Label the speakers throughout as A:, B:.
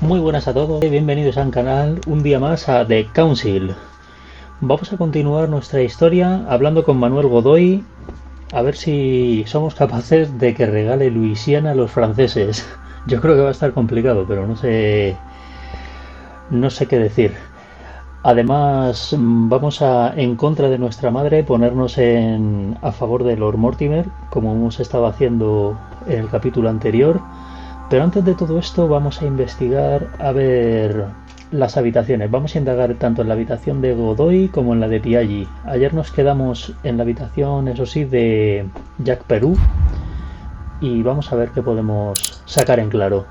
A: Muy buenas a todos y bienvenidos al canal un día más a The Council. Vamos a continuar nuestra historia hablando con Manuel Godoy, a ver si somos capaces de que regale Luisiana a los franceses. Yo creo que va a estar complicado, pero no sé qué decir. Además, vamos a, en contra de nuestra madre, ponernos a favor de Lord Mortimer, como hemos estado haciendo en el capítulo anterior. Pero antes de todo esto vamos a investigar a ver las habitaciones. Vamos a indagar tanto en la habitación de Godoy como en la de Piaggi. Ayer nos quedamos en la habitación, eso sí, de Jack Perú y vamos a ver qué podemos sacar en claro.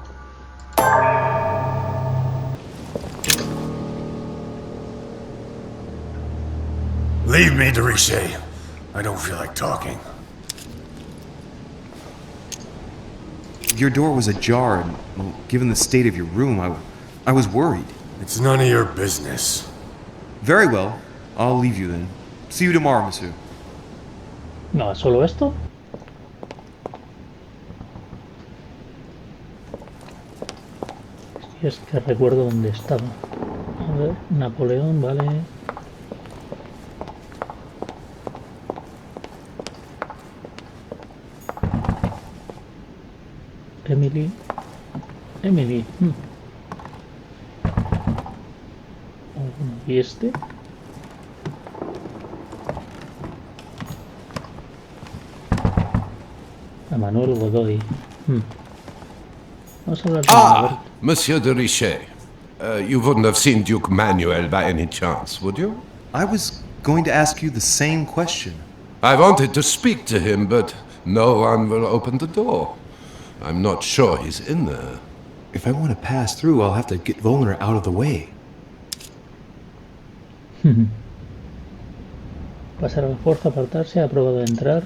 B: Leave me, de Richet. I don't feel like talking.
C: Your door was ajar, and, well, given the state of your room, I was worried.
B: It's none of your business.
C: Very well. I'll leave you then. See you tomorrow, monsieur.
A: No, ¿solo esto? Si es que recuerdo dónde estaba. A ver, Napoleón, vale. Emily. ¿Y este? A Manuel Godoy. Vamos a hablar con
D: Ah, Monsieur de Richet. You wouldn't have seen Duke Manuel by any chance, would you?
C: I was going to ask you the same question.
D: I wanted to speak to him, but no one will open the door. I'm not sure he's in there.
E: If I want to pass through, I'll have to get Volner out of the way.
A: Pasar a la fuerza, apartarse, ha probado de entrar.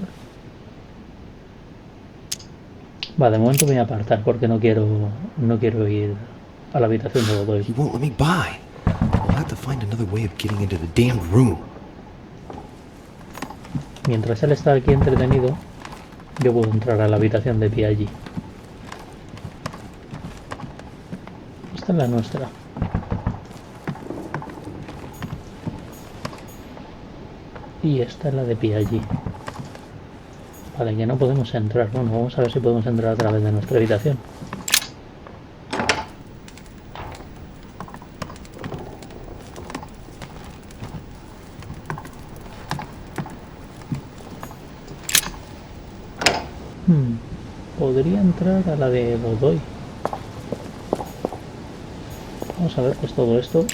A: Va, de momento me voy a apartar porque no quiero ir a la habitación de Godoy.
E: He won't let me by. I'll have to find another way of getting into the damned room.
A: Mientras él está aquí entretenido, yo puedo entrar a la habitación de Piaggi. Esta es la nuestra. Y esta es la de Piaggi. Vale, que no podemos entrar. Bueno, vamos a ver si podemos entrar a través de nuestra habitación. Podría entrar a la de Godoy. Vamos a ver qué es todo esto.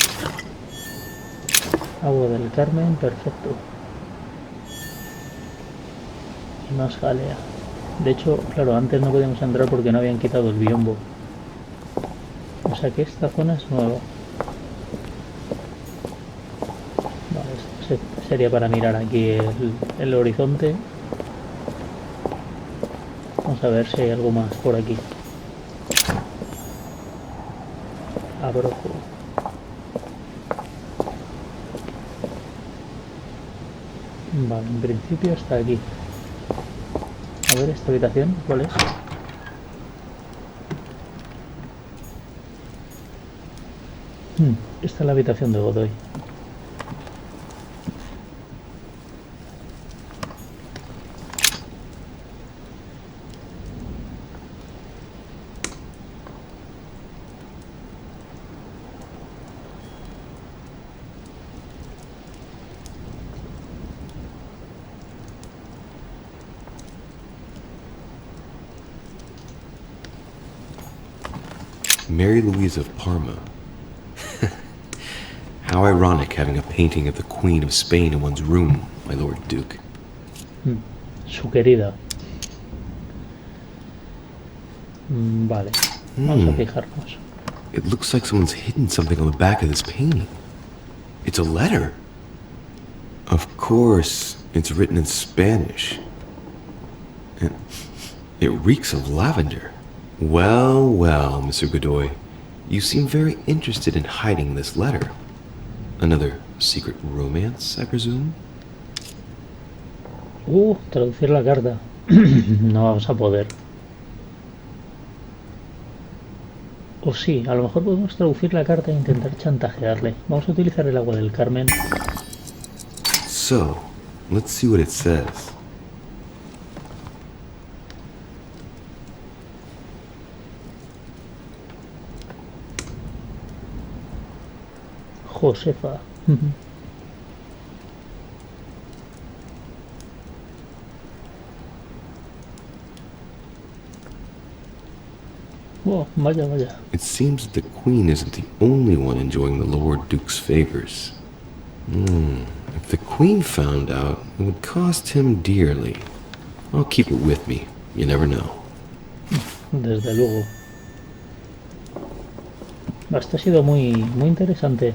A: Agua del Carmen, perfecto. Y más jalea. De hecho, claro, antes no podíamos entrar porque no habían quitado el biombo. O sea que esta zona es nueva. Vale, esto sería para mirar aquí el horizonte. Vamos a ver si hay algo más por aquí. Abrojo. Vale, en principio está aquí. A ver, esta habitación, ¿cuál es? Esta es la habitación de Godoy.
E: Mary Louise of Parma. How ironic having a painting of the Queen of Spain in one's room, my Lord Duke.
A: Su querida. Vale, vamos a fijarnos.
E: It looks like someone's hidden something on the back of this painting. It's a letter. Of course, it's written in Spanish. And it reeks of lavender. Well, well, Mr. Godoy, you seem very interested in hiding this letter. Another secret romance, I presume?
A: Traducir la carta. No vamos a poder. O sí, a lo mejor podemos traducir la carta e intentar chantajearle. Vamos a utilizar el agua del Carmen.
E: So, let's see what it says.
A: Josefa. Oh, vaya, vaya.
E: It seems that the Queen isn't the only one enjoying the Lord Duke's favors. If the Queen found out, it would cost him dearly. I'll keep it with me. You never know.
A: Desde luego. Esto ha sido muy interesante.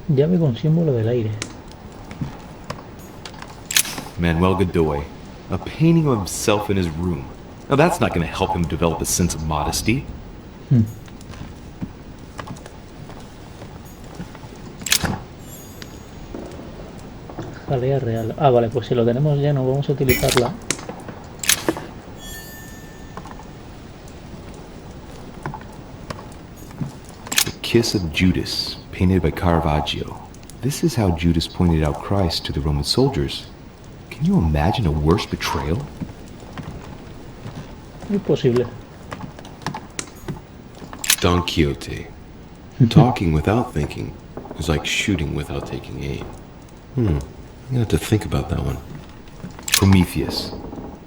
A: Llave con símbolo del aire.
C: Manuel Godoy, a painting of himself in his room. Now that's not going to help him develop a sense of modesty.
A: Jalea real. Ah, vale, pues si lo tenemos lleno vamos a utilizarla.
C: The Kiss of Judas, painted by Caravaggio. This is how Judas pointed out Christ to the Roman soldiers. Can you imagine a worse betrayal?
A: Es posible.
E: Don Quixote. Talking without thinking is like shooting without taking aim. I'm gonna have to think about that one.
C: Prometheus,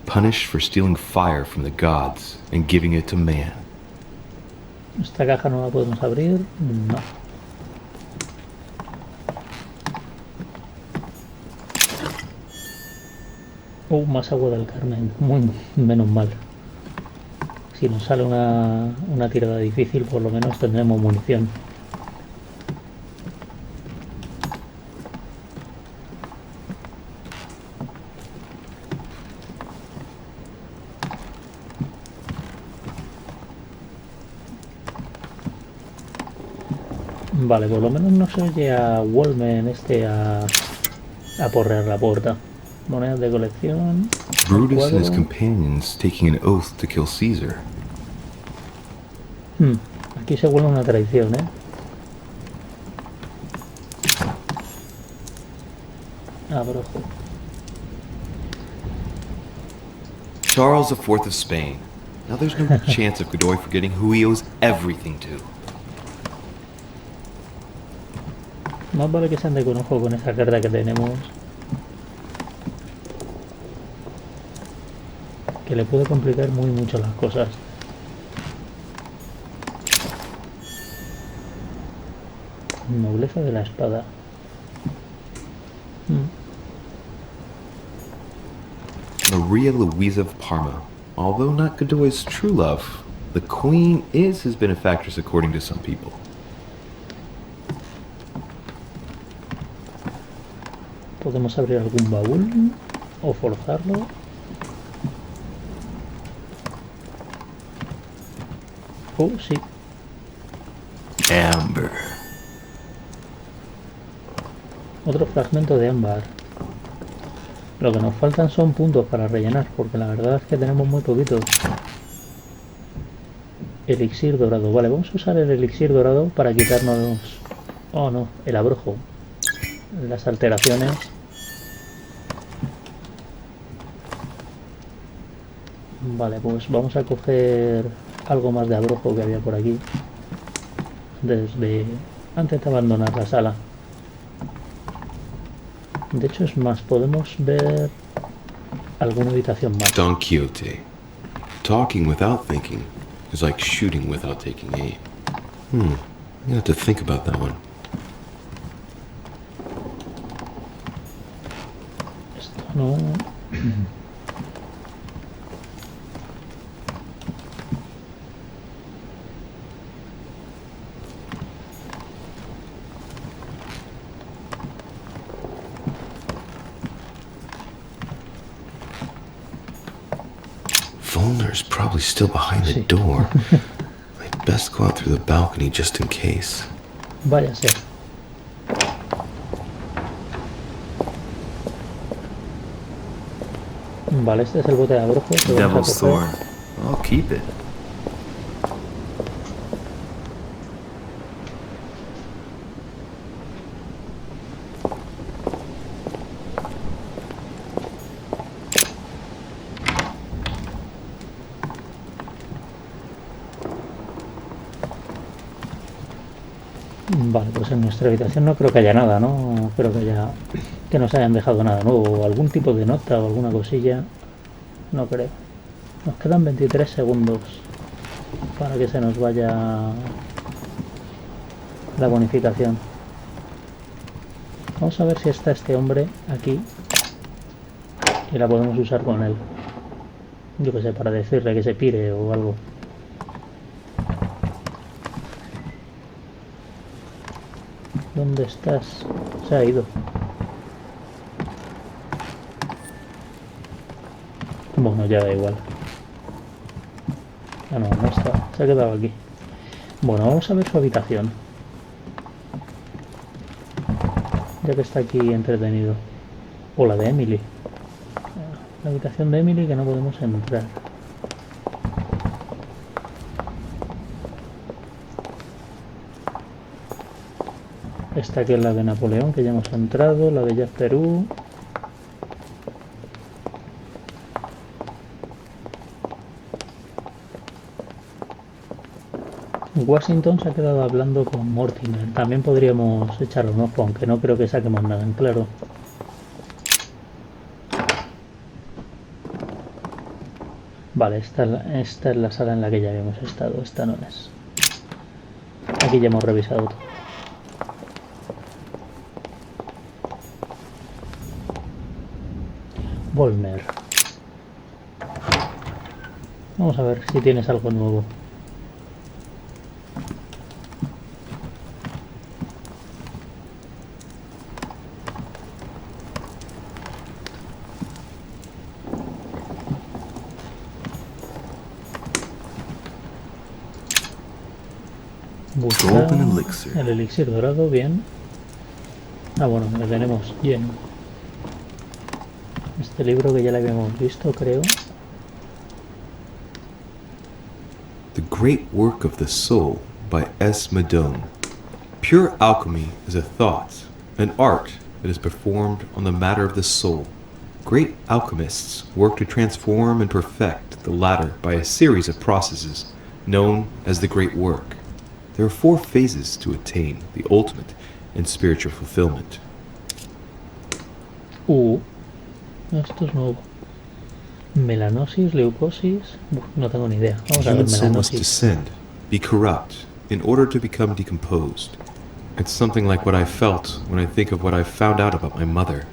C: punished for stealing fire from the gods and giving it to man.
A: Esta caja no la podemos abrir. No. Más agua del Carmen. Muy menos mal. Si nos sale una tirada difícil, por lo menos tendremos munición. Vale, por lo menos no se oye a Wolmen a porrear la puerta. Monedas de colección.
C: Brutus and his companions taking an oath to kill Caesar.
A: Aquí se huele una traición, ¿eh? Abrojo.
C: Charles IV of Spain. Now there's no chance of Godoy forgetting who he owes everything to.
A: Más vale que se ande con ojo con esa carta que tenemos. Que le puede complicar muy mucho las cosas. Nobleza de la espada.
C: Maria Louisa of Parma. Although not Godoy's true love, the Queen is his benefactress according to some people.
A: Podemos abrir algún baúl o forzarlo. Oh, sí.
C: Amber.
A: Otro fragmento de ámbar. Lo que nos faltan son puntos para rellenar, porque la verdad es que tenemos muy poquitos. Elixir dorado. Vale, vamos a usar el elixir dorado para quitarnos... Oh, no, el abrojo. Las alteraciones. Vale, pues vamos a coger algo más de abrojo que había por aquí. Desde antes de abandonar la sala. De hecho, es más, podemos ver alguna habitación más.
E: Don Quixote. Talking without thinking is like shooting without taking aim. I'm gonna have to think about that one.
A: Esto no...
E: Volner's probably still behind the door. I'd best go out through the balcony just in case.
A: Váyase. Vale, este es el bote de abrojo que vamos a
C: Devil's
A: coger.
C: thorn. I'll keep it.
A: Vale, pues en nuestra habitación no creo que haya nada, ¿no? No creo que nos hayan dejado nada nuevo, o algún tipo de nota o alguna cosilla. No creo. Nos quedan 23 segundos para que se nos vaya la bonificación. Vamos a ver si está este hombre aquí y la podemos usar con él. Yo que sé, para decirle que se pire o algo. ¿Dónde estás? Se ha ido. Bueno, ya da igual. Ah, no, no está. Se ha quedado aquí. Bueno, vamos a ver su habitación. Ya que está aquí entretenido. O la de Emily. La habitación de Emily que no podemos entrar. Esta aquí es la de Napoleón, que ya hemos entrado. La de Jazz Perú. Washington se ha quedado hablando con Mortimer. También podríamos echarle un ojo, aunque no creo que saquemos nada en claro. Vale, esta es la sala en la que ya habíamos estado. Esta no es. Aquí ya hemos revisado todo. Volmer. Vamos a ver si tienes algo nuevo. Buscar
C: Golden elixir.
A: el elixir dorado, bien. Ah, bueno, lo tenemos lleno. Este libro que ya lo habíamos visto, creo.
E: The Great Work of the Soul by S. Madone. Pure alchemy is a thought, an art that is performed on the matter of the soul. Great alchemists work to transform and perfect the latter by a series of processes known as the Great Work. There are 4 phases to attain the ultimate in spiritual fulfillment.
A: Esto es nuevo. Melanosis, leucosis. No tengo ni idea. Vamos
E: The
A: a ver
E: human soul must
A: melanosis.
E: descend, be corrupt, in order to become decomposed. It's something like what I felt when I think of what I found out about my mother.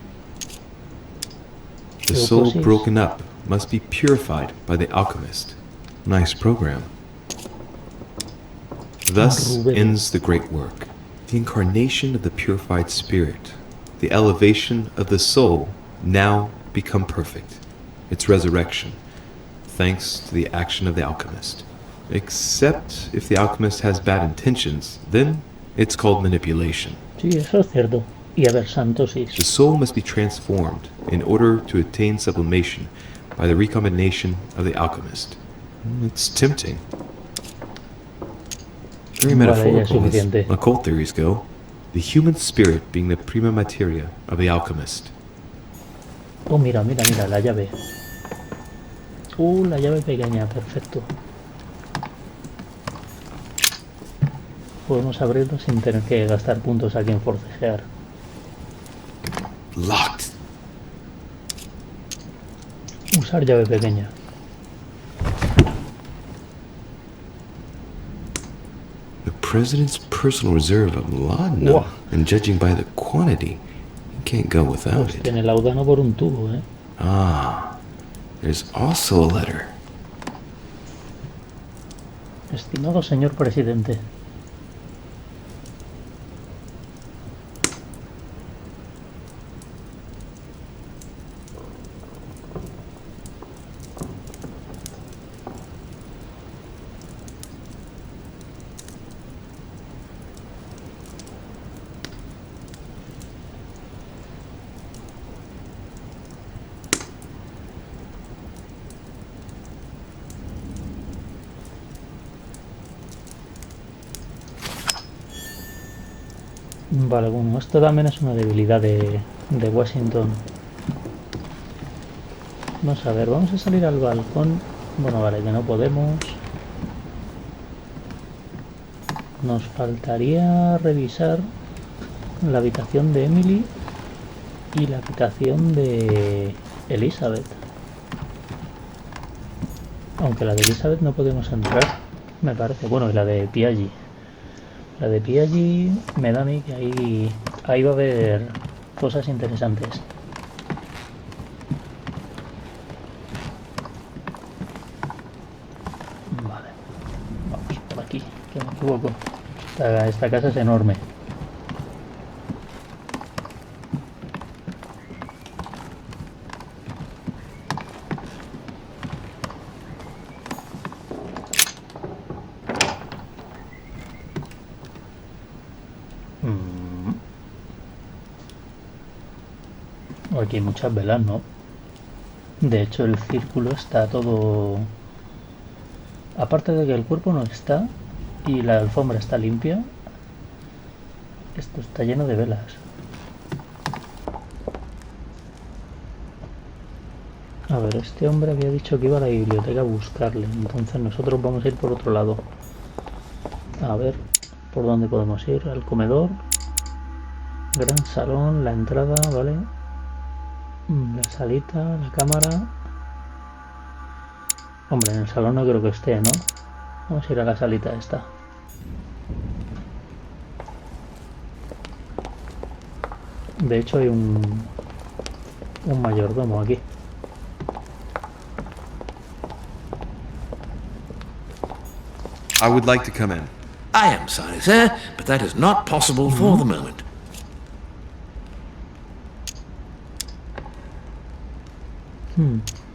E: The soul
A: Leucosis.
E: broken up must be purified by the alchemist. Nice program. Thus
A: Rubén.
E: ends the great work. The incarnation of the purified spirit, the elevation of the soul, now become perfect. Its resurrection, thanks to the action of the alchemist. Except if the alchemist has bad intentions, then it's called manipulation.
A: Sí, eso es cierto. Y a ver, santosis.
E: The soul must be transformed in order to attain sublimation by the recombination of the alchemist. It's tempting. Very
A: Vale, ya es
E: metaphorical
A: suficiente.
E: as occult theories go. The human spirit being the prima materia of the alchemist.
A: Oh, mira, la llave. La llave pequeña, perfecto. Podemos abrirlo sin tener que gastar puntos aquí en forcejear.
E: Locked.
A: Usar llave pequeña.
E: The president's personal reserve of laudanum.
A: Wow.
E: And judging by the quantity, you can't go without
A: Pues
E: it.
A: tiene laudano por un tubo, ¿eh?
E: Ah, there's also a letter.
A: Estimado señor presidente. Vale, bueno, esto también es una debilidad de Washington. Vamos a ver, vamos a salir al balcón. Bueno, vale, que no podemos. Nos faltaría revisar la habitación de Emily y la habitación de Elizabeth. Aunque la de Elizabeth no podemos entrar, me parece. Bueno, y la de Piaggi. La de Piaggi me da a mí que ahí va a haber cosas interesantes. Vale, vamos por aquí, que me equivoco. Esta casa es enorme. Aquí hay muchas velas, ¿no? De hecho, el círculo está todo... Aparte de que el cuerpo no está y la alfombra está limpia, esto está lleno de velas. A ver, este hombre había dicho que iba a la biblioteca a buscarle, entonces nosotros vamos a ir por otro lado. A ver, ¿por dónde podemos ir? Al comedor, gran salón, la entrada, ¿vale? La salita, la cámara. Hombre, en el salón no creo que esté, ¿no? Vamos a ir a la salita esta. De hecho hay un mayordomo aquí.
E: I would like to come in.
F: I am sorry, sir, but that is not possible for the moment.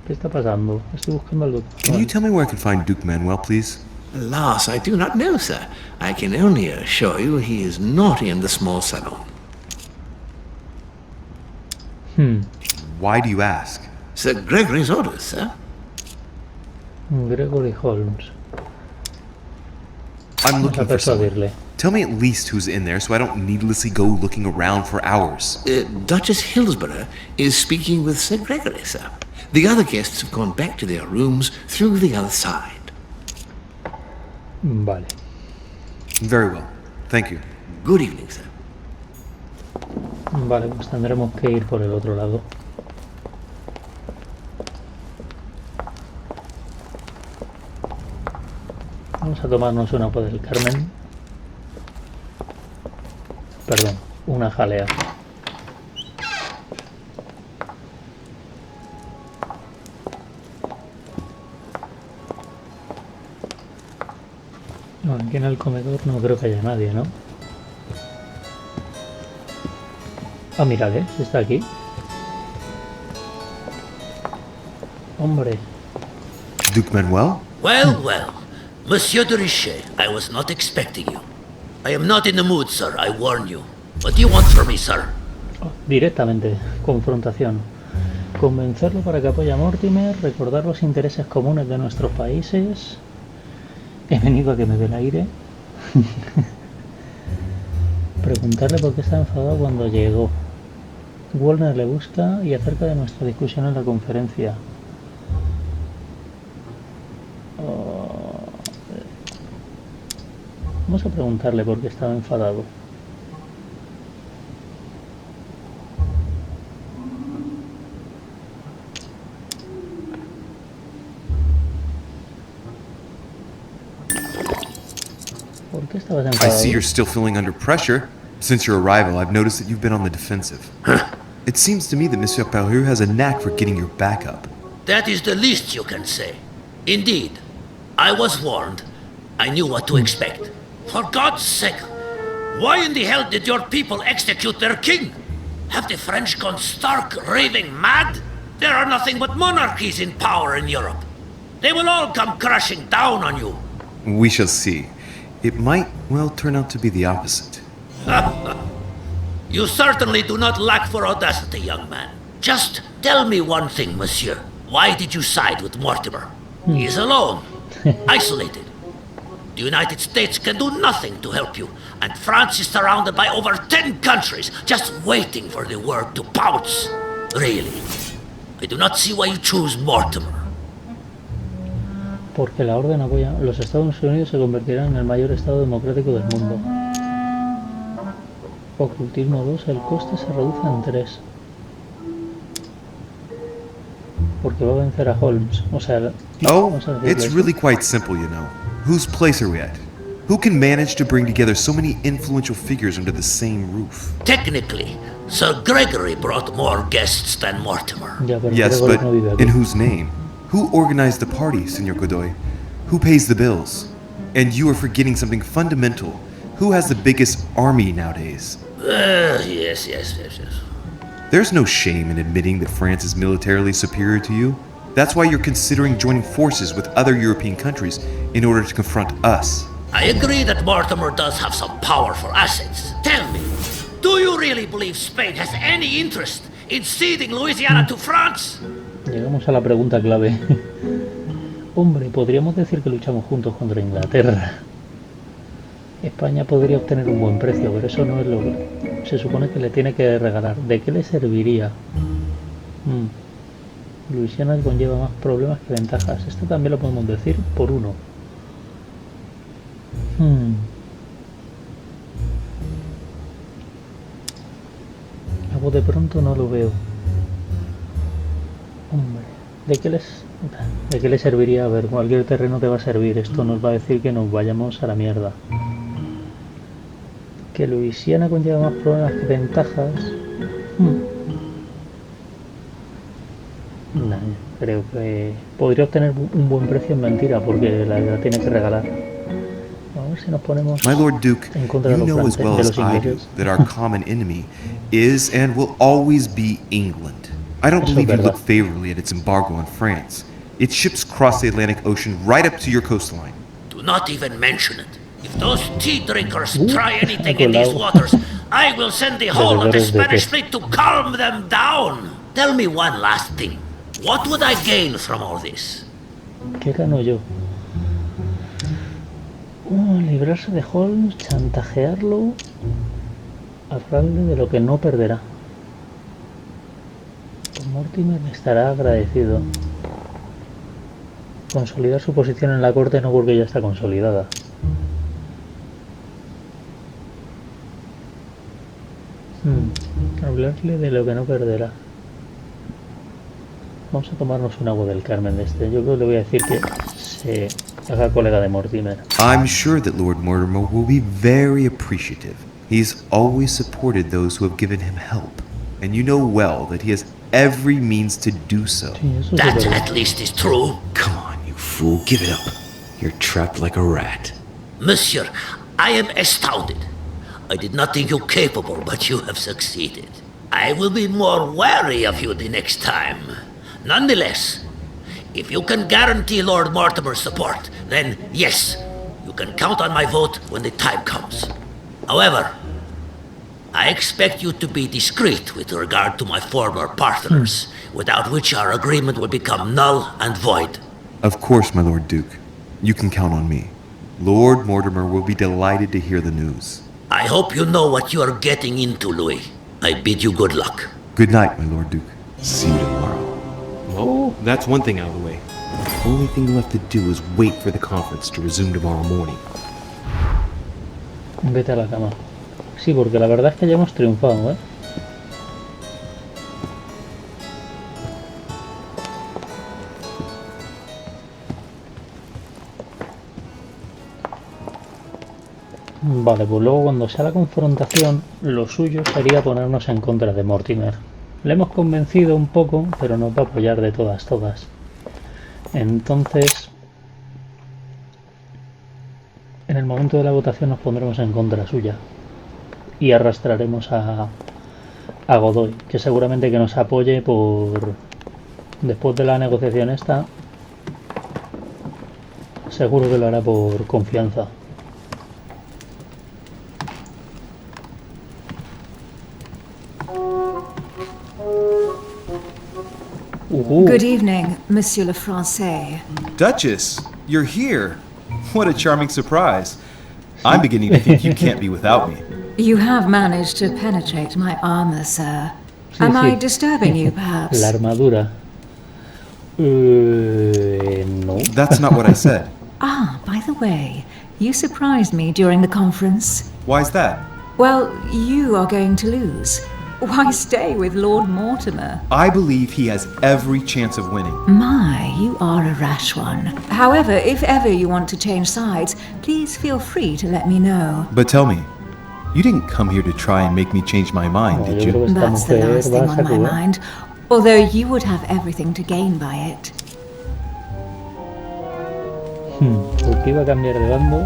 A: ¿Qué está pasando? Estoy buscando al doctor.
E: Can you tell me where I can find Duke Manuel, please?
F: Alas, I do not know, sir. I can only assure you he is not in the small salon.
E: Why do you ask?
F: Sir Gregory's orders, sir.
A: Gregory Holmes.
E: I'm
A: Vamos a
E: looking for someone.
A: persuadirle.
E: Tell me at least who's in there so I don't needlessly go looking around for hours.
F: Duchess Hillsborough is speaking with Sir Gregory, sir. The other guests have gone back to their rooms through the other side.
A: Vale.
E: Very well. Thank you.
F: Good evening, sir.
A: Vale, pues tendremos que ir por el otro lado. Vamos a tomarnos una agua del Carmen. Perdón, una jalea. No, aquí en el comedor no creo que haya nadie, ¿no? Ah, mirad, está aquí. Hombre.
E: Duke Manuel?
G: Well, well. Monsieur de Richet, I was not expecting you. I am not in the mood, sir, I warn you. What do you want from me, sir?
A: Directamente, confrontación. Convencerlo para que apoye a Mortimer, recordar los intereses comunes de nuestros países. He venido a que me dé el aire. Preguntarle por qué está enfadado cuando llegó. Warner le busca y acerca de nuestra discusión en la conferencia. Vamos a preguntarle por qué estaba enfadado. ¿Por qué estabas
E: I
A: enfadado?
E: see you're still feeling under pressure. Since your arrival, I've noticed that you've been on the defensive. It seems to me that Monsieur Pellew has a knack for getting your back up.
G: That is the least you can say. Indeed, I was warned. I knew what to expect. For God's sake, why in the hell did your people execute their king? Have the French gone stark raving mad? There are nothing but monarchies in power in Europe. They will all come crashing down on you.
E: We shall see. It might, well, turn out to be the opposite.
G: You certainly do not lack for audacity, young man. Just tell me one thing, monsieur. Why did you side with Mortimer? He is alone, isolated. The United States can do nothing to help you, and France is surrounded by over 10 countries just waiting for the word to pounce. Really, I do not see why you choose Mortimer.
A: Porque la orden apoya. Los Estados Unidos se convertirán en el mayor estado democrático del mundo. Ocultismo 2, el coste se reduce en 3. Porque va a vencer a Holmes. O sea,
C: Oh, it's really quite simple, you know. Whose place are we at? Who can manage to bring together so many influential figures under the same roof?
G: Technically, Sir Gregory brought more guests than Mortimer.
A: Ya, pero
C: Yes,
A: Gregory
C: but
A: no vive aquí.
C: in whose name? Who organized the party, Senor Godoy? Who pays the bills? And you are forgetting something fundamental. Who has the biggest army nowadays?
G: Yes.
C: There's no shame in admitting that France is militarily superior to you. That's why you're considering joining forces with other European countries in order to confront us.
G: I agree that Mortimer does have some powerful assets. Tell me, do you really believe Spain has any interest in ceding Louisiana to France?
A: Llegamos a la pregunta clave. Hombre, podríamos decir que luchamos juntos contra Inglaterra. España podría obtener un buen precio, pero eso no es lo que se supone que le tiene que regalar. ¿De qué le serviría? Luisiana conlleva más problemas que ventajas. Esto también lo podemos decir por 1. A de pronto no lo veo. Hombre, ¿de qué le serviría? A ver, cualquier terreno te va a servir. Esto nos va a decir que nos vayamos a la mierda. Que Luisiana conlleva más problemas que ventajas. Nah, creo que podría obtener un buen precio en mentira porque la tiene que regalar. A ver si nos ponemos
C: My Lord Duke,
A: en contra de
C: you
A: los,
C: know as well
A: de
C: as
A: los
C: I do
A: ingleses.
C: that our common enemy is and will always be England. I don't
A: Eso
C: believe
A: es
C: you
A: verdad.
C: look favorably at its embargo on France. Its ships cross the Atlantic Ocean right up to your coastline.
G: Do not even mention it. If those tea drinkers
A: Uh,
G: try anything in these
A: colado.
G: waters, I will send the whole of the
A: Bebedores de
G: Spanish
A: té.
G: fleet to calm them down. Tell me one last thing. What would I gain from all this?
A: ¿Qué gano yo? Librarse de Holmes, chantajearlo, hablarle de lo que no perderá. Mortimer estará agradecido. Consolidar su posición en la corte no porque ya está consolidada. Hablarle de lo que no perderá. Vamos a tomarnos un agua del Carmen de este. Yo creo que le voy a decir que se haga colega de Mortimer.
C: I'm sure that Lord Mortimer will be very appreciative. He's always supported those who have given him help, and you know well that he has every means to do so.
A: Sí, eso sí
G: That
A: es verdad.
G: at least is true.
E: Come on, you fool, give it up. You're trapped like a rat.
G: Monsieur, I am astounded. I did not think you capable, but you have succeeded. I will be more wary of you the next time. Nonetheless, if you can guarantee Lord Mortimer's support, then yes, you can count on my vote when the time comes. However, I expect you to be discreet with regard to my former partners, without which our agreement will become null and void.
C: Of course, my Lord Duke. You can count on me. Lord Mortimer will be delighted to hear the news.
G: I hope you know what you are getting into, Louis. I bid you good luck.
C: Good night, my Lord Duke.
E: See you tomorrow. Well, that's one thing out of the way. The only thing left to do is wait for the conference to resume tomorrow morning.
A: Vete a la cama. Sí, porque la verdad es que ya hemos triunfado, ¿eh? Vale, pues luego cuando sea la confrontación, lo suyo sería ponernos en contra de Mortimer. Le hemos convencido un poco, pero nos va a apoyar de todas. Entonces, en el momento de la votación nos pondremos en contra suya y arrastraremos a Godoy, que seguramente que nos apoye por... Después de la negociación esta, seguro que lo hará por confianza.
H: Good evening, Monsieur le Français.
C: Duchess, you're here. What a charming surprise. I'm beginning to think you can't be without me.
H: You have managed to penetrate my armor, sir.
A: Sí,
H: Am I
A: sí.
H: disturbing you, perhaps?
A: La armadura. No.
C: That's not what I said.
H: Ah, by the way, you surprised me during the conference.
C: Why's that?
H: Well, you are going to lose. Why stay with Lord Mortimer?
C: I believe he has every chance of winning.
H: My, you are a rash one. However, if ever you want to change sides, please feel free to let me know.
C: But tell me, you didn't come here to try and make me change my mind,
A: No,
C: did
A: yo creo
C: you?
A: que esta
H: That's the
A: mujer
H: last
A: va
H: thing
A: a
H: on my
A: sacudir.
H: mind. Although you would have everything to gain by it.
A: ¿Por qué iba a cambiar de bando?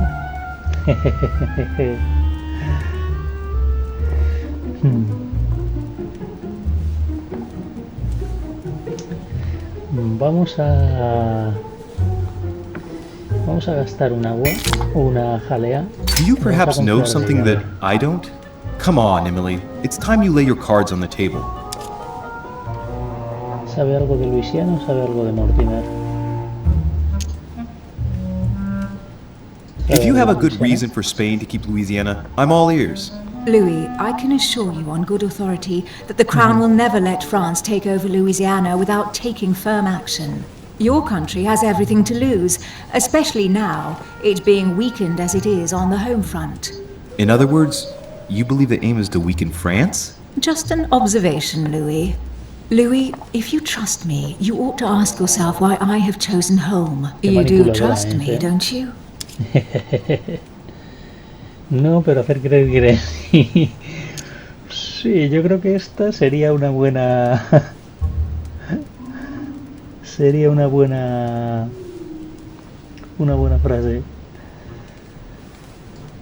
A: Vamos a gastar un agua o una jalea.
C: Do you
A: Vamos a
C: perhaps know
A: comprar
C: something
A: regale.
C: that I don't? Come on, Emily. It's time you lay your cards on the table.
A: ¿Sabe algo de Luisiana o sabe algo de Mortimer?
C: If you have a good
A: Luisiana?
C: reason for Spain to keep Louisiana, I'm all ears.
H: Louis, I can assure you on good authority that the Crown will never let France take over Louisiana without taking firm action. Your country has everything to lose, especially now, it being weakened as it is on the home front.
C: In other words, you believe the aim is to weaken France?
H: Just an observation, Louis. Louis, if you trust me, you ought to ask yourself why I have chosen home.
A: Qué
H: You do
A: manipuladora
H: trust
A: es,
H: me,
A: ¿eh?
H: don't you?
A: No, pero hacer creer que sí. Sí, yo creo que esta sería una buena... sería una buena frase.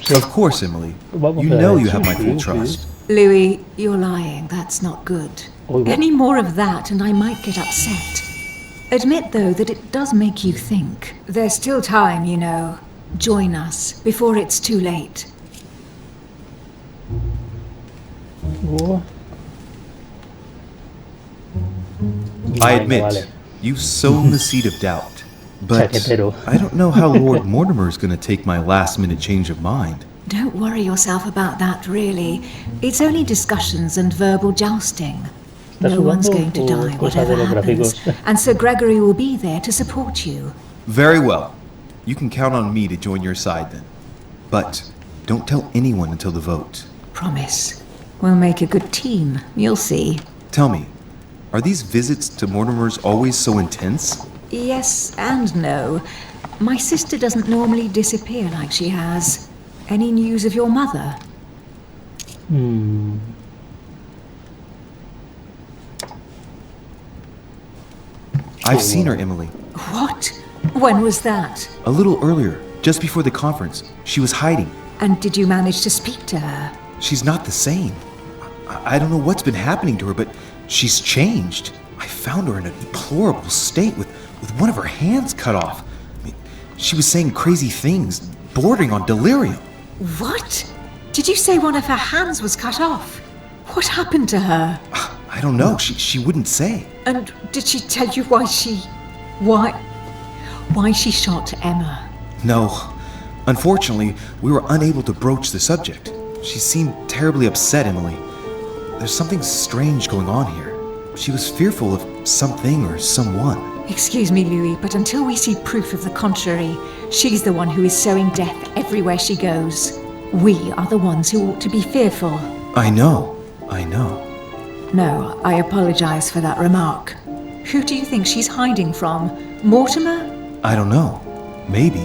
A: Sí.
C: Of course, Emily.
A: Vamos
C: You
A: a
C: know
A: ver,
C: you have my
A: sí,
C: full
A: sí.
C: trust.
H: Louis, you're lying. That's not good.
A: Oigo.
H: Any more of that and I might get upset. Admit, though, that it does make you think. There's still time, you know. Join us before it's too late.
A: Oh.
C: I
A: Venga,
C: admit,
A: vale.
C: you've sown the seed of doubt. But
A: Chaquetero.
C: I don't know how Lord Mortimer is going to take my last-minute change of mind.
H: Don't worry yourself about that, really. It's only discussions and verbal jousting.
A: ¿Estás
H: No one's
A: sudando
H: going to
A: o
H: die,
A: cosa de
H: whatever
A: los
H: happens.
A: gráficos?
H: And Sir Gregory will be there to support you.
C: Very well. You can count on me to join your side then. But don't tell anyone until the vote.
H: Promise. We'll make a good team. You'll see.
C: Tell me, are these visits to Mortimer's always so intense?
H: Yes and no. My sister doesn't normally disappear like she has. Any news of your mother?
C: I've seen her, Emily.
H: What? When was that?
C: A little earlier, just before the conference. She was hiding.
H: And did you manage to speak to her?
C: She's not the same. I don't know what's been happening to her, but she's changed. I found her in a deplorable state with one of her hands cut off. I mean, she was saying crazy things, bordering on delirium.
H: What? Did you say one of her hands was cut off? What happened to her?
C: I don't know. She wouldn't say.
H: And did she tell you why she shot Emma?
C: No. Unfortunately, we were unable to broach the subject. She seemed terribly upset, Emily. There's something strange going on here. She was fearful of something or someone.
H: Excuse me, Louis, but until we see proof of the contrary, she's the one who is sowing death everywhere she goes. We are the ones who ought to be fearful.
C: I know.
H: No, I apologize for that remark. Who do you think she's hiding from? Mortimer?
C: I don't know. Maybe.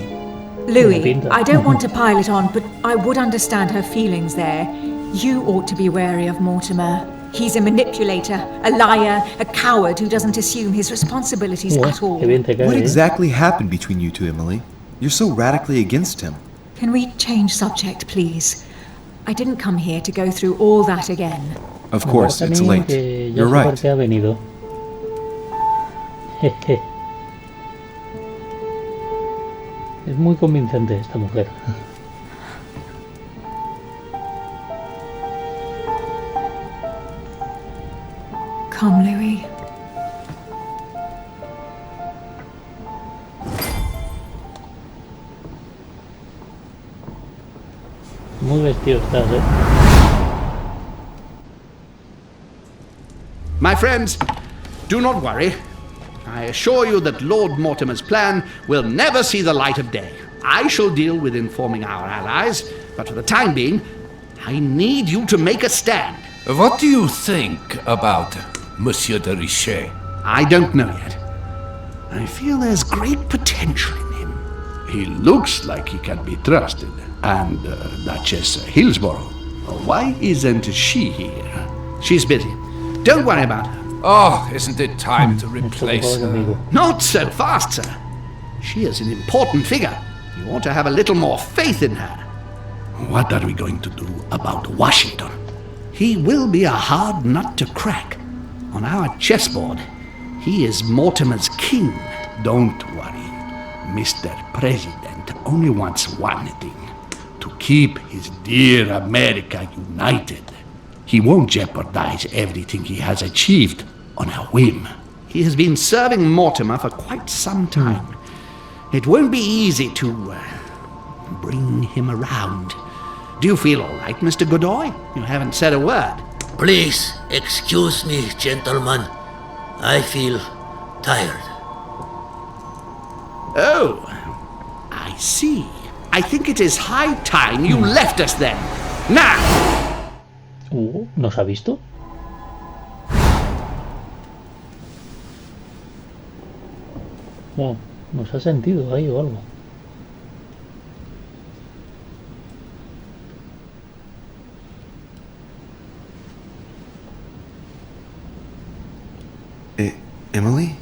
H: Louis, I don't want to pile it on, but I would understand her feelings there. You ought to be wary of Mortimer. He's a manipulator, a liar, a coward who doesn't assume his responsibilities at all.
A: Qué bien te cae,
C: What
A: ¿eh?
C: exactly happened between you two, Emily? You're so radically against him.
H: Can we change subject, please? I didn't come here to go through all that again.
C: Of course,
A: Me
C: it's
A: parece a mí
C: late.
A: que ya
C: You're
A: sé por
C: right.
A: qué ha venido. Jeje. Es muy convincente esta mujer.
H: Come, Louis.
A: Muy vestido estás, ¿eh?
I: My friends, do not worry. I assure you that Lord Mortimer's plan will never see the light of day. I shall deal with informing our allies, but for the time being, I need you to make a stand.
D: What do you think about Monsieur de Richet?
I: I don't know yet. I feel there's great potential in him. He looks like he can be trusted. And Duchess Hillsborough, why isn't she here? She's busy. Don't worry about her.
D: Oh, isn't it time to replace her?
I: Not so fast, sir. She is an important figure. You ought to have a little more faith in her. What are we going to do about Washington? He will be a hard nut to crack. On our chessboard, he is Mortimer's king. Don't worry. Mr. President only wants one thing: to keep his dear America united. He won't jeopardize everything he has achieved on a whim. He has been serving Mortimer for quite some time. It won't be easy to bring him around. Do you feel all right, Mr. Godoy? You haven't said a word.
G: Please excuse me, gentlemen. I feel tired.
I: Oh, I see. I think it is high time you left us then. Now!
A: ¿Nos ha visto? Bueno, nos ha sentido ahí o algo.
E: Emily?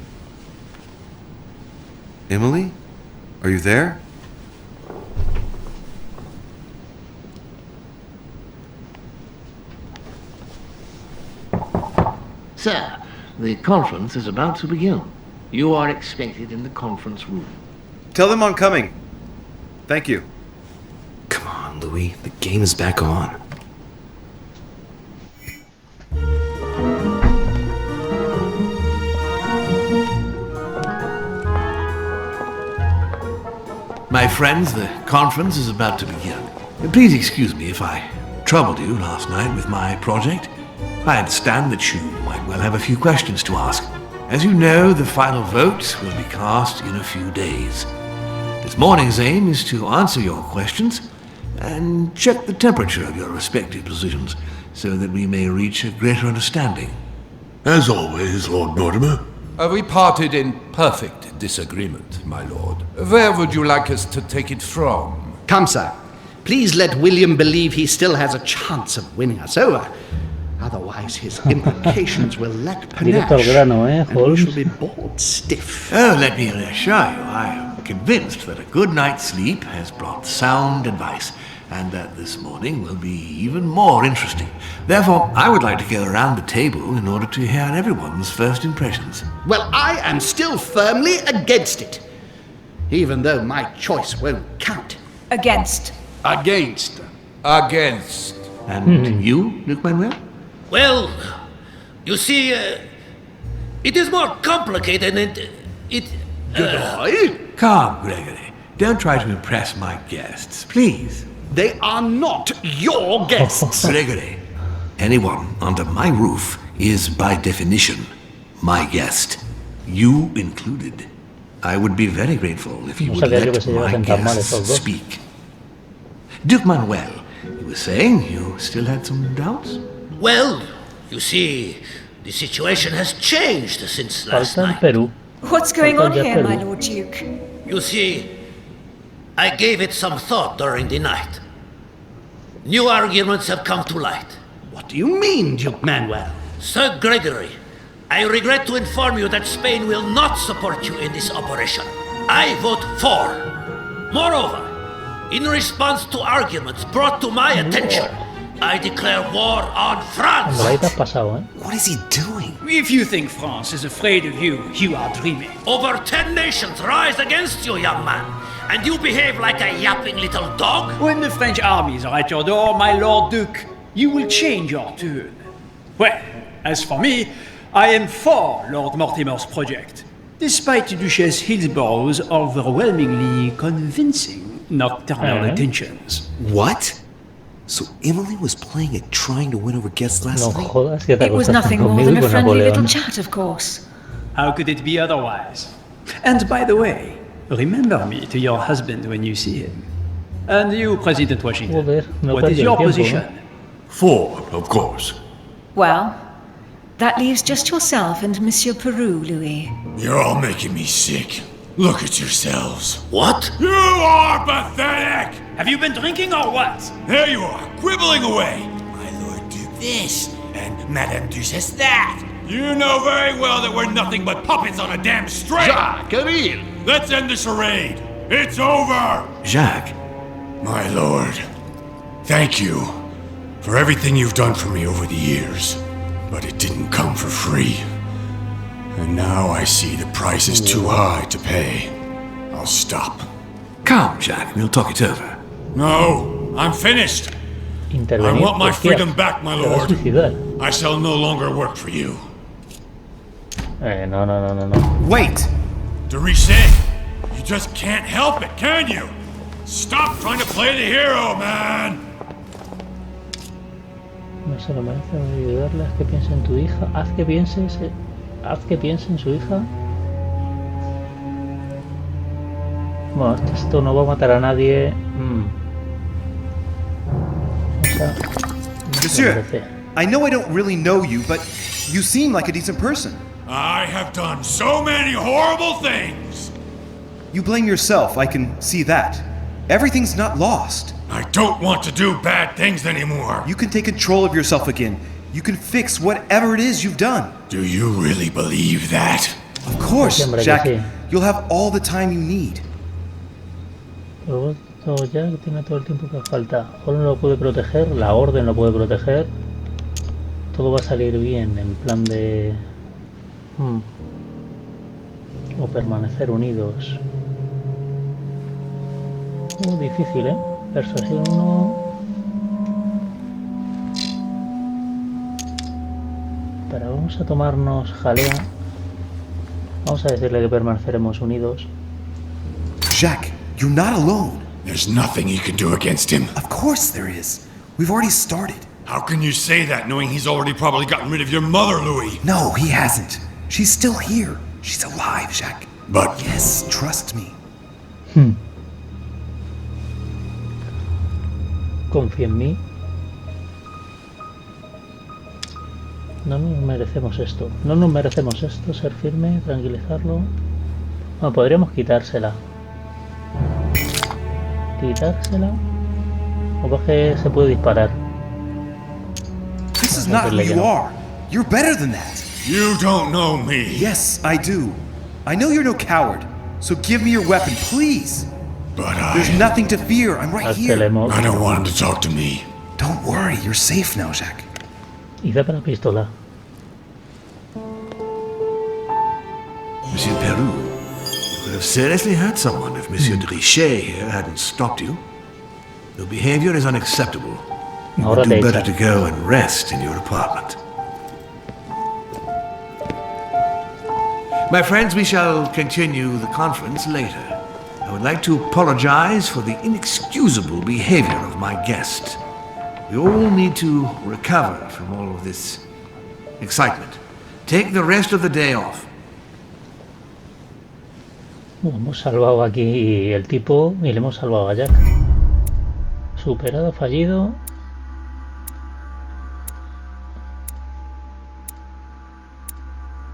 E: Emily? Are you there?
F: Sir, the conference is about to begin. You are expected in the conference room.
C: Tell them I'm coming. Thank you.
E: Come on, Louis. The game is back on.
F: My friends, the conference is about to begin. Please excuse me if I troubled you last night with my project. I understand that you might well have a few questions to ask. As you know, the final vote will be cast in a few days. This morning's aim is to answer your questions and check the temperature of your respective positions so that we may reach a greater understanding.
B: As always, Lord Mortimer.
D: We parted in perfect disagreement, my lord. Where would you like us to take it from?
I: Come, sir. Please let William believe he still has a chance of winning us over. Otherwise, his implications will lack panache, and we shall be bored stiff.
F: Oh, let me reassure you, I am convinced that a good night's sleep has brought sound advice, and that this morning will be even more interesting. Therefore, I would like to go around the table in order to hear everyone's first impressions.
I: Well, I am still firmly against it, even though my choice won't count.
H: Against.
I: Against.
D: Against.
F: And you, Luc Manuel?
G: Well, you see, it is more complicated and it...
I: Godoy?
F: Calm, Gregory. Don't try to impress my guests, please.
I: They are not your guests.
F: Gregory, anyone under my roof is by definition my guest. You included. I would be very grateful if you would let my guests speak. Duke Manuel, you were saying you still had some doubts?
G: Well, you see, the situation has changed since last night.
A: Peru.
H: What's going on here, my Lord Duke?
G: You see, I gave it some thought during the night. New arguments have come to light.
I: What do you mean, Duke Manuel?
G: Sir Gregory, I regret to inform you that Spain will not support you in this operation. I vote for. Moreover, in response to arguments brought to my attention, I declare war on France!
E: What is he doing?
J: If you think France is afraid of you, you are dreaming.
G: Over 10 nations rise against you, young man, and you behave like a yapping little dog?
J: When the French armies are at your door, my Lord Duke, you will change your tune. Well, as for me, I am for Lord Mortimer's project, despite Duchess Hillsborough's overwhelmingly convincing nocturnal intentions.
E: What?
C: So Emily was playing at trying to win over guests last
A: No
C: night?
A: jodas que te
H: It was
A: acostaste
H: nothing more
A: conmigo
H: than
A: y
H: a
A: con
H: friendly little
A: Napoleón.
H: chat, of course.
J: How could it be otherwise? And by the way, remember me to your husband when you see him. And you, President Washington,
A: Joder, no
J: what is
A: perdió
J: your
A: el tiempo,
J: position?
A: ¿no?
D: 4, of course.
H: Well, that leaves just yourself and Monsieur Peru, Louis.
B: You're all making me sick. Look at yourselves.
G: What?
B: You are pathetic!
J: Have you been drinking or what?
B: There you are, quibbling away. My Lord Duke this, and Madame Duchess that. You know very well that we're nothing but puppets on a damn string.
I: Jacques, Camille!
B: Let's end the charade. It's over.
F: Jacques,
B: My lord, thank you for everything you've done for me over the years. But it didn't come for free. And now I see the price is too high to pay. I'll stop.
F: calm, Jacques. We'll talk it over.
B: No, I'm finished. I
A: Intervenir.
B: want my
A: Hostia,
B: freedom back, my
A: te vas a
B: lord.
A: suicidar.
B: I shall no longer work for you.
A: No.
C: Wait!
B: De Richet, you just can't help it, can you? Stop trying to play the hero, man!
A: No se lo merece ayudarle. Haz que piense en tu hija. Haz que piense en su hija. Bueno, esto no va a matar a nadie. O sea, no se lo
C: Monsieur,
A: merece.
C: I know I don't really know you, but you seem like a decent person.
B: I have done so many horrible things!
C: You blame yourself, I can see that. Everything's not lost.
B: I don't want to do bad things anymore.
C: You can take control of yourself again. You can fix whatever it is you've done.
B: Do you really believe that?
C: Of course,
A: Siempre que
C: Jack.
A: sí.
C: You'll have all the time you need.
A: Roberto ya tiene todo el tiempo que falta. Orden lo puede proteger, la orden lo puede proteger. Todo va a salir bien en plan de... O permanecer unidos. Difícil, ¿eh? Persuasión 1. Pero vamos a tomarnos jalea. Vamos a decirle que permaneceremos unidos.
C: Jack, you're not alone.
B: There's nothing you can do against him.
C: Of course there is. We've already started.
B: How can you say that knowing he's already probably gotten rid of your mother, Louis?
C: No, he hasn't. She's still here. She's alive, Jack.
B: But
C: Yes, trust me.
A: Confía en mí. No nos merecemos esto. No nos merecemos esto. Ser firme, tranquilizarlo. Bueno, podríamos quitársela. Quitársela. O es que se puede disparar.
C: This is not who you are. You're better than that.
B: you don't know me.
C: Yes, I do. I know you're no coward. So give me your weapon, please.
B: But
C: There's nothing to fear. I'm right here.
A: Aceleremos.
B: I don't want him to talk to me.
C: Don't worry. You're safe now, Jack.
A: Y da para la pistola.
F: Monsieur Peru, you could have seriously hurt someone if Monsieur de Richet here hadn't stopped you. Your behavior is unacceptable. You
A: Ahora
F: would
A: te
F: do better
A: echa.
F: to go and rest in your apartment. My friends, we shall continue the conference later. I would like to apologize for the inexcusable behavior of my guest. We all need to recover from all of this excitement. Take the rest of the day off.
A: Hemos salvado aquí el tipo y le hemos salvado a Jack. Superado, fallido.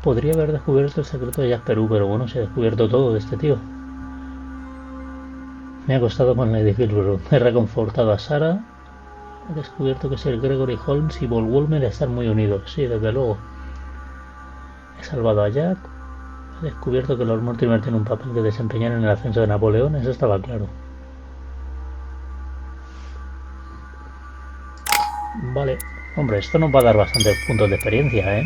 A: Podría haber descubierto el secreto de Jack Perú, pero bueno, se ha descubierto todo de este tío. Me ha costado con la edificio. He reconfortado a Sara. He descubierto que Sir Gregory Holmes y Paul Woolmer están muy unidos. Sí, desde luego. He salvado a Jack. He descubierto que Lord Mortimer tiene un papel que desempeñar en el ascenso de Napoleón. Eso estaba claro. Vale. Hombre, esto nos va a dar bastantes puntos de experiencia, ¿eh?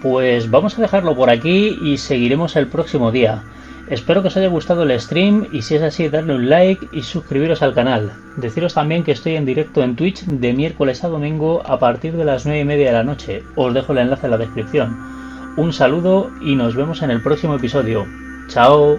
A: Pues vamos a dejarlo por aquí y seguiremos el próximo día. Espero que os haya gustado el stream y si es así darle un like y suscribiros al canal. Deciros también que estoy en directo en Twitch de miércoles a domingo a partir de las 9:30 de la noche. Os dejo el enlace en la descripción. Un saludo y nos vemos en el próximo episodio. ¡Chao!